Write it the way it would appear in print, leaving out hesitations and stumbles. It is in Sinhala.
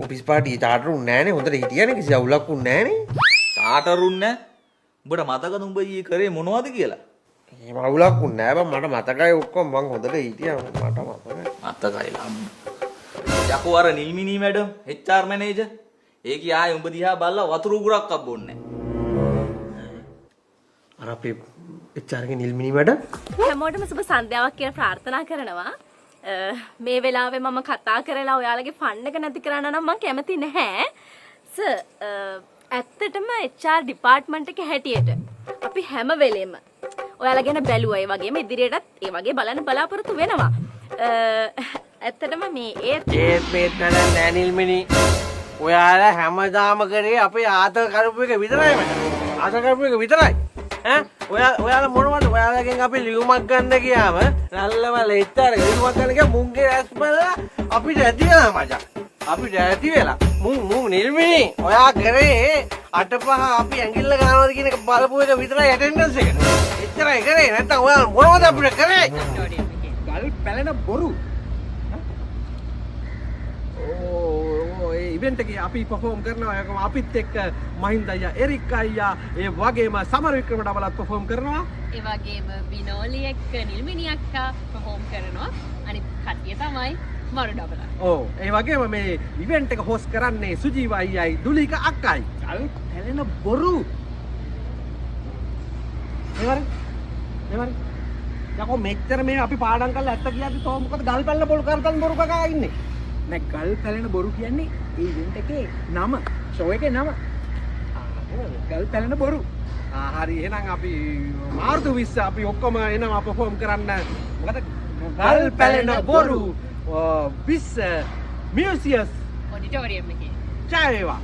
ඔෆිස් පාටි චාටර් උන්නේ නැහනේ. හොඳට හිටියනේ කිසි අවුලක් උන්නේ නැහනේ. චාටර් උන්නේ නැහැ. උඹට මතකද උඹ ඊයේ කරේ මොනවද කියලා? එහෙම අවුලක් උන්නේ නැහැ බං. මට මතකයි ඔක්කොම. මං හොඳට හිටියා. මට මතකයි. මතකයි ලම්ම. යකෝ අර නිල්මිනී මැඩම් HR මැනේජර්. ඒ කිය ආයේ උඹ දිහා බලලා වතුර උගුරක් අබ්බොන්නේ නැහැ. අර අපේ HR ගේ නිල්මිනි මැඩම්. හැමෝටම සුබ සන්ධ්‍යාවක් කියලා ප්‍රාර්ථනා කරනවා. මේ වෙලාවේ මම කතා කරලා ඔයාලගේ ෆන් එක නැති කරන්න නම් මම කැමති නැහැ. ඇත්තටම HR ඩිපාර්ට්මන්ට් එකේ හැටියට අපි හැම වෙලෙම ඔයාලා ගැන බැලුවා. ඒ වගේම ඉදිරියටත් ඒ වගේ බලන්න බලාපොරොත්තු වෙනවා. ඇත්තටම මේ මේ නෑ නිල්මිනි. ඔයාලා හැමදාම කරේ අපේ ආතල් කරපු එක විතරයි මට. ආතල් කරපු එක විතරයි. ඔයාලා මොනවද? ඔයාලගෙන් අපි ලියුමක් ගන්න ගියාම නල්ලවල ඉතර ලියුමක් ගන්න ගියා මුංගේ ඇස් බලලා අපිට ඇති වෙලා මචං. අපිට ඇති වෙලා මුං නිල්මිනි ඔයා කරේ 8-5 අපි ඇඟිල්ල ගන්නවද කියන එක බලපු එක විතරයි ඇටෙන්ඩන්ස් එක. එච්චරයි කරේ. නැත්තම් ඔයාලා මොනවද අපිට කරේ? ගල් පැලෙන බොරු. ඉවෙන්ට් එකේ අපි perform කරනවා. ඒකම අපිත් එක්ක මහින්ද අයියා, එරික් අයියා, ඒ වගේම සමර වික්‍රම ඩබලත් perform කරනවා. ඒ වගේම විනෝලි එක්ක නිල්මිනි අක්කා perform කරනවා. අනිත් කට්ටිය තමයි මරු ඩබල. ඔව්. ඒ වගේම මේ ඉවෙන්ට් එක host කරන්නේ සුජීව අයියයි, දුලික අක්කයි. ගල් පැලෙන බොරු. එවර. යකෝ මෙච්චර මේ අපි පාඩම් කරලා ඇත්ත කියද්දි තෝ මොකද ගල් පැලෙන බොරු කකා ඉන්නේ? නෑ ගල් පැලෙන බොරු කියන්නේ ඒ ඉවෙන්ට් එකේ නම, ෂෝ එකේ නම. ගල් පැලෙන බොරු. හරි එහෙනම් අපි මාර්තු 20 අපි ඔක්කොම එනවා perform කරන්න. මොකද ගල් පැලෙන බොරු 20 මියුසියස් ඔඩිටෝරියම් එකේ. ජය වේවා.